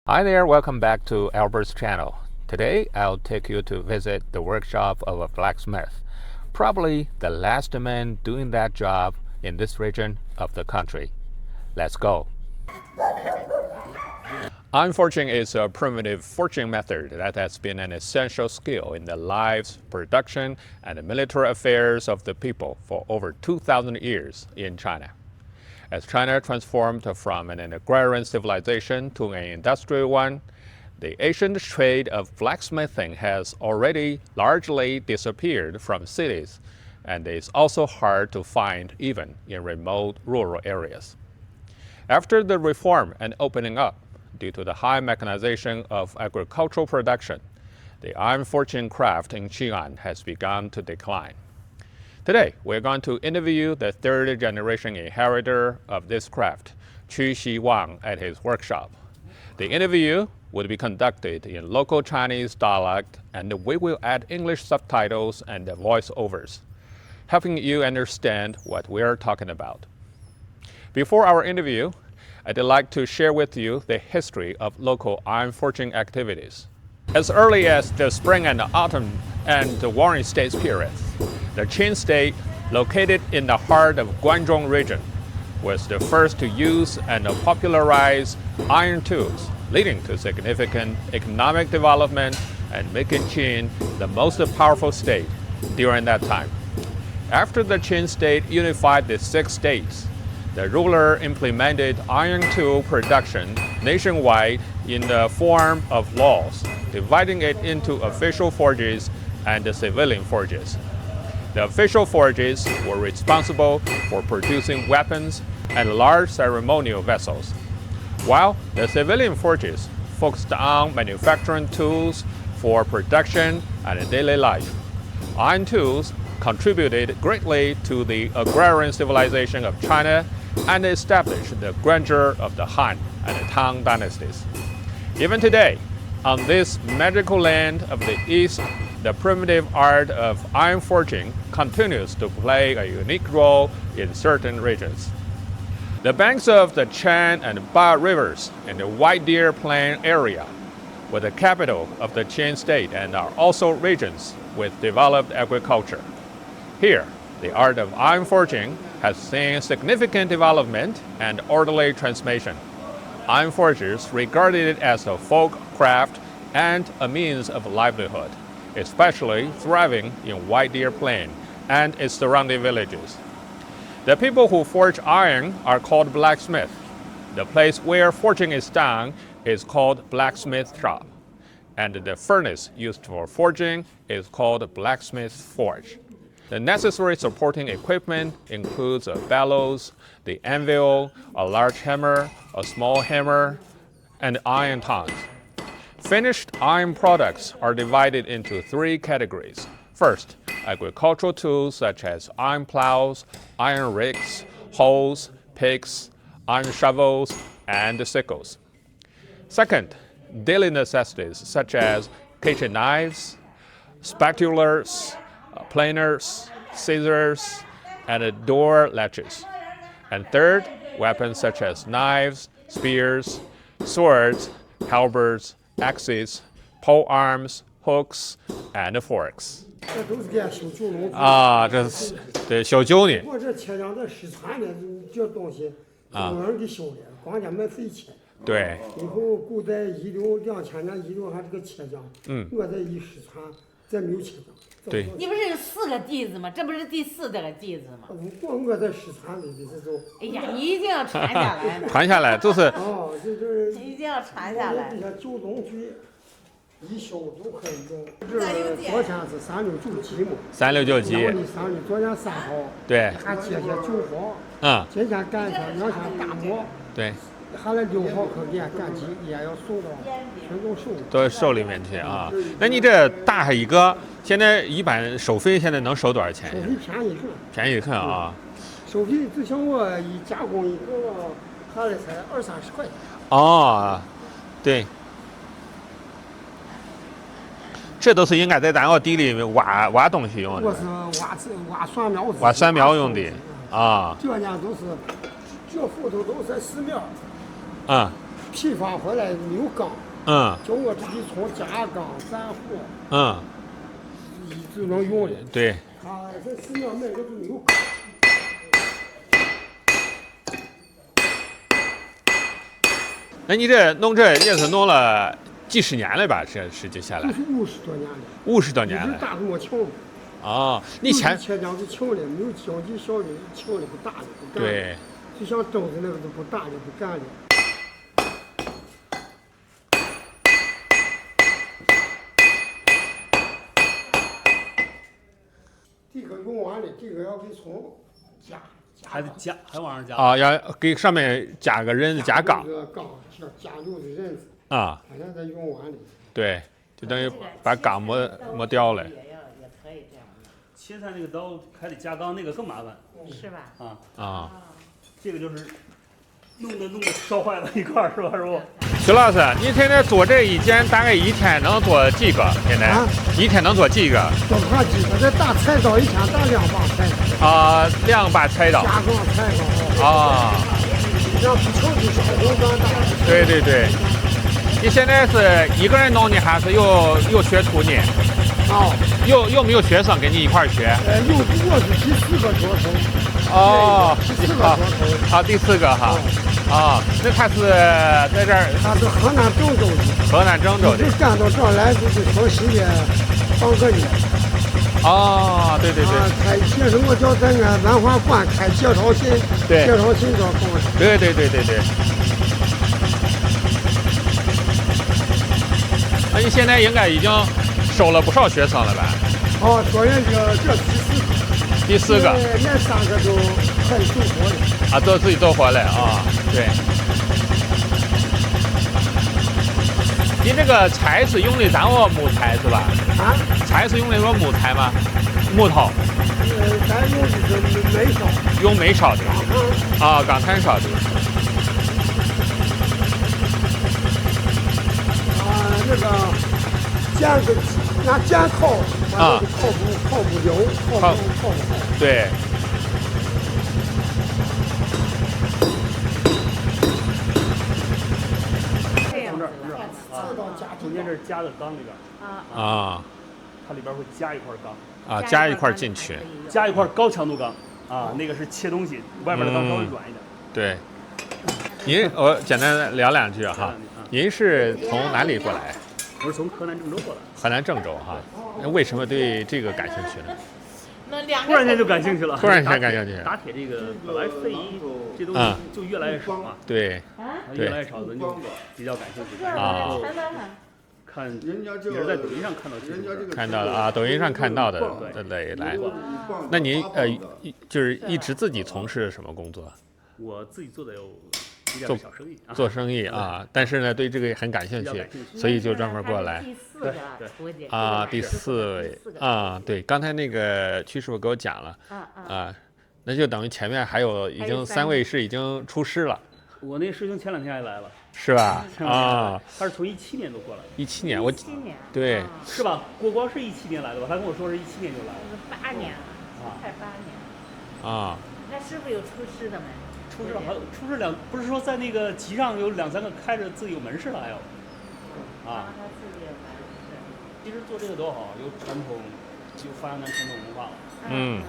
Hi there, welcome back to Albert's channel. Today I'll take you to visit the workshop of a blacksmith, probably the last man doing that job in this region of the country. Let's go. Iron forging is a primitive forging method that has been an essential skill in the lives, production, and the military affairs of the people for over 2,000 years in China. As China transformed from an agrarian civilization to an industrial one, the ancient trade of blacksmithing has already largely disappeared from cities and is also hard to find even in remote rural areas. After the reform and opening up, due to the high mechanization of agricultural production, the iron forging craft in Xi'an has begun to decline. Today, we're going to interview the third generation inheritor of this craft, Xi'an, at his workshop. The interview will be conducted in local Chinese dialect, and we will add English subtitles and voiceovers, helping you understand what we're talking about. Before our interview, I'd like to share with you the history of local iron forging activities. As early as the spring and autumn and the Warring States periods, the Qin state, located in the heart of Guangdong region, was the first to use and popularize iron tools, leading to significant economic development and making Qin the most powerful state during that time. After the Qin state unified the 6 states, the ruler implemented iron tool production nationwide in the form of laws, dividing it into official forges and civilian forges. The official forges were responsible for producing weapons and large ceremonial vessels, while the civilian forges focused on manufacturing tools for production and daily life. Iron tools contributed greatly to the agrarian civilization of China and established the grandeur of the Han and Tang dynasties. Even today, on this magical land of the East, the primitive art of iron forging continues to play a unique role in certain regions. The banks of the Chan and Ba rivers in the White Deer Plain area were the capital of the Qin state and are also regions with developed agriculture. Here, the art of iron forging has seen significant development and orderly transmission. Iron forgers regarded it as a folk craft and a means of livelihood, especially thriving in White Deer Plain and its surrounding villages. The people who forge iron are called blacksmith. The place where forging is done is called blacksmith shop, and the furnace used for forging is called blacksmith forge. The necessary supporting equipment includes a bellows, the anvil, a large hammer, a small hammer, and iron tongs. Finished iron products are divided into 3 categories. First, agricultural tools such as iron plows, iron rakes, hoes, picks, iron shovels, and sickles. Second, daily necessities such as kitchen knives, spatulas, planers, scissors, and door latches. And third, weapons such as knives, spears, swords, halberds, axes, pole arms, hooks, and forks. 这都是给俺修九龙。这是对修酒呢。我这切匠这失传的这东西，中国人给修的，光家买废切。对。以后古代遗留2000年遗留还这个切匠，我这一失传，再没有切匠。对。你不是有4个弟子吗？这不是第4个弟子吗？我这失传的这种。哎呀，你一定要传下来。传下来就是。哦，这一定要传下来。这些九东区。一修都可以用。这昨天是369鸡嘛？369鸡。然后你上去昨天3号。对。还切9号。今天干天2天大磨。对。还来6号可给俺干鸡，也要送到全都收。都收里面去啊？那你这大一个，现在一般收费现在能收多少钱？收费便宜很。便宜很啊。收费就像我一加工一个，下来才20-30块钱。哦，对。这都是应该在咱个地里挖东西用的。我是挖蒜苗子。挖蒜苗用的啊。这年都是这斧头都是4苗。批发回来没有钢，叫我自己从加钢、散货，就能用的。对。他在市面上卖的都没有钢。那你这弄这也是弄了几十年了吧？这实际下来。就是50多年了。50多年了。就是大规轻的。哦，你前切浆是轻的，没有经济效益，轻的不大的不干的。对。就像灯子那个都不大的不干的。这个用完了，这个要给葱加。还得加，还往上加啊，要给上面加个人加钢。像加油的人子啊。反正咱用完了。对，就等于把钢磨掉了。也可以这样。切菜那个刀还得加钢，那个更麻烦。是吧？这个就是弄的烧坏了一块儿，是吧，师傅？徐老师，你现在做这一件大概一天能做几个？现在一天能做几个？做不上几个，这大菜刀一天打2把菜刀。2把菜刀。加工菜刀。像不成就小红干大。对。你现在是一个人弄呢，还是有学徒呢？有没有学生跟你一块儿学？有，我是第4个桌头。第4个桌头。第4个哈。那他是在这儿？他是河南郑州的。河南郑州的。就干到这儿来就是从西边放个月。对。开介什么叫咱俺文化馆开介绍信？对。介绍信叫放。对。那你现在应该已经收了不少学生了吧？说人这第4个。那3个都快走活了。都自己走活了对。你这个柴是用的咱木材是吧？柴是用那个木材吗？木头。咱用的是煤烧。用煤烧的。钢炭烧的。那个拿煎烤，烤不油，烤不好。对。中间这加的钢里边。它里边会加一块钢。加一块进去。加一块高强度钢。那个是切东西，外边的钢稍微软一点。对。我简单聊2句哈。您是从哪里过来？我是从河南郑州过来。河南郑州哈。为什么对这个感兴趣呢？突然间就感兴趣了。突然间感兴趣。打铁这个本来废医这东西就越来越少嘛。对。越来越少，咱就比较感兴趣。看也是在抖音上看到的。抖音上看到的来。那您就是一直自己从事什么工作？我自己做的有一点小生意。做生意但是呢对这个很感兴趣，所以就专门过来。第4位对，刚才那个曲师傅给我讲了那就等于前面还有已经3位是已经出师了。我那师兄前2天还来了。是吧？他是从17年都过来的。17年，对，是吧？郭光是17年来的吧？他跟我说是17年就来了。8年了，快8年。那师傅有出师的没？出师不是说在那个集上有2、3个开着自己有门市的还有。他自己有门市。其实做这个多好，有传统，有发扬咱传统文化了。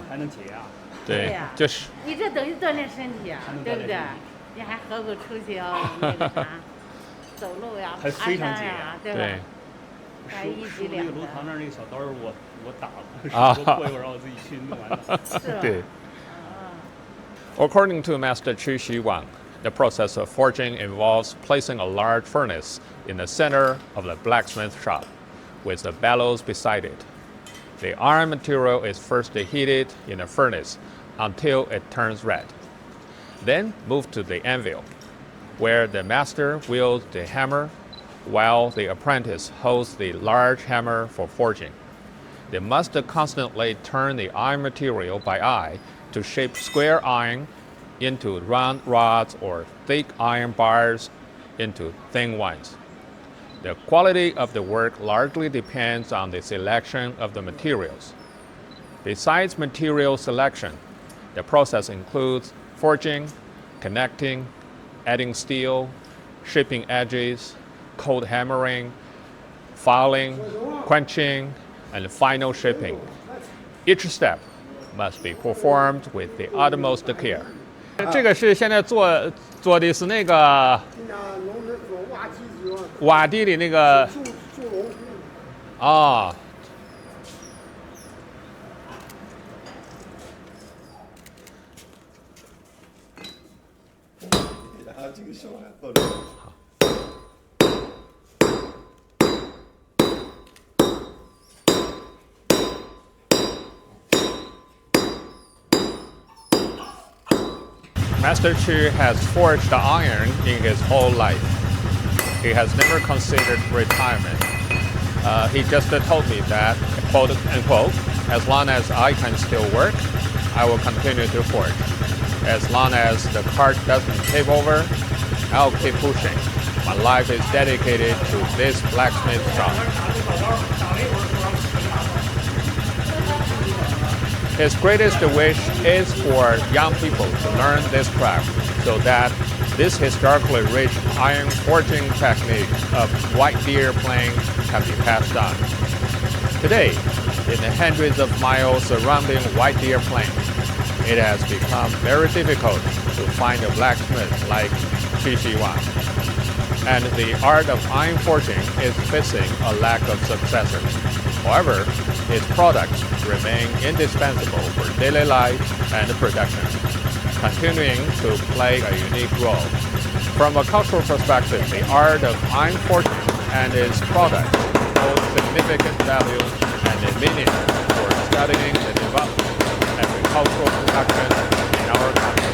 还能解压。对呀，就是。你这等于锻炼身体啊，对不对？你还何不出去那个啥，走路呀，爬山呀，对吧？还1举2得。那个炉膛那儿那个小刀我打了，过一会儿让我自己去弄完了。是。对。According to Master Xi'an, the process of forging involves placing a large furnace in the center of the blacksmith shop, with the bellows beside it. The iron material is first heated in the furnace until it turns red. Then move to the anvil, where the master wields the hammer, while the apprentice holds the large hammer for forging. They must constantly turn the iron material by eye to shape square iron into round rods or thick iron bars into thin ones. The quality of the work largely depends on the selection of the materials. Besides material selection, the process includes forging, connecting, adding steel, shaping edges, cold hammering, filing, quenching, and final shaping. Each step must be performed with the utmost care. 这个是现在做的是那个瓦地的那个啊。Master Chu has forged iron in his whole life. He has never considered retirement. He just told me that, quote unquote, as long as I can still work, I will continue to forge. As long as the cart doesn't tip over, I'll keep pushing. My life is dedicated to this blacksmith shop. His greatest wish is for young people to learn this craft so that this historically rich iron forging technique of white deer playing can be passed on. Today, in the hundreds of miles surrounding white deer plain, it has become very difficult to find a blacksmith like Xi'an. And the art of iron forging is facing a lack of successors. However, its products remain indispensable for daily life and production, continuing to play a unique role. From a cultural perspective, the art of iron forging and its products hold significant value and meaning for studying the development of agricultural production in our country.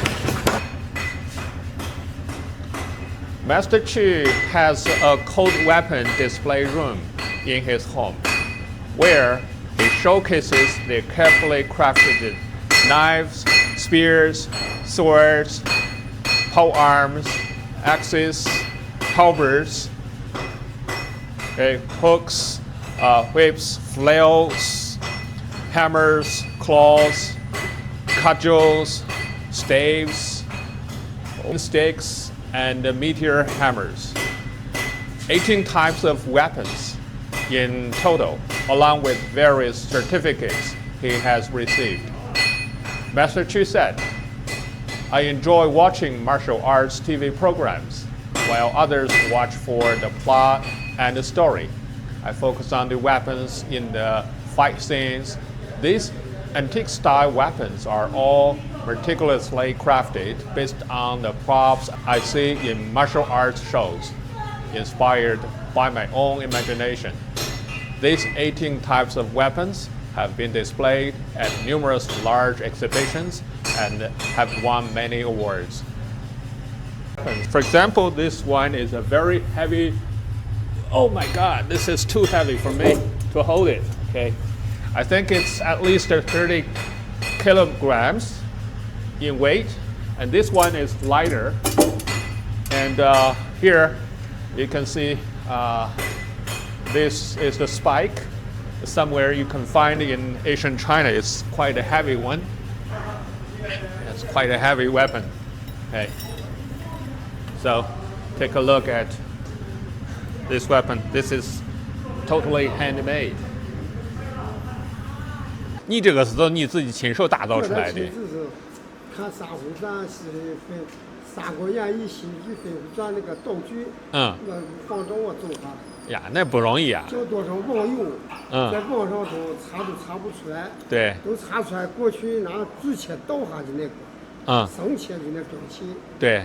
Master Chu has a cold weapon display room in his home, where he showcases the carefully crafted knives, spears, swords, pole arms, axes, halberds, hooks, whips, flails, hammers, claws, cudgels, staves, sticks, and meteor hammers. 18 types of weapons in total, along with various certificates he has received. Master Chu said, I enjoy watching martial arts TV programs, while others watch for the plot and the story. I focus on the weapons in the fight scenes. These antique-style weapons are all meticulously crafted based on the props I see in martial arts shows, inspired by my own imagination. These 18 types of weapons have been displayed at numerous large exhibitions and have won many awards. For example, this one is a very heavy. Oh my God, this is too heavy for me to hold it. Okay, I think it's at least 30 kilograms in weight, and this one is lighter. And here you can see this is the spike. Somewhere you can find in Asian China. It's quite a heavy one. It's quite a heavy weapon. Okay. So take a look at this weapon. This is totally handmade. 你这个是都你自己亲手打造出来的？看沙湖上是分三国演义戏剧分转那个道具，那仿照我做法。呀，那不容易啊！叫多少网友，在网上都查不出来。对。都查出来过去拿纸切倒下的那个，生切的那东西。对。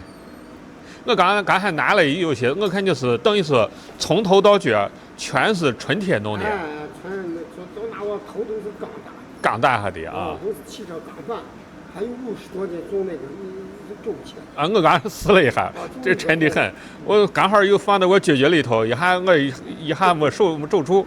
我刚才拿了有些，我看就是等于是从头到脚全是纯铁弄的。哎，都拿我头都是钢打。钢打下的啊。都是砌成钢板，还有50多斤重那个，重起来。我刚才试了一下，这沉得很。我刚好又放在我姐姐里头，一下我没手没皱出。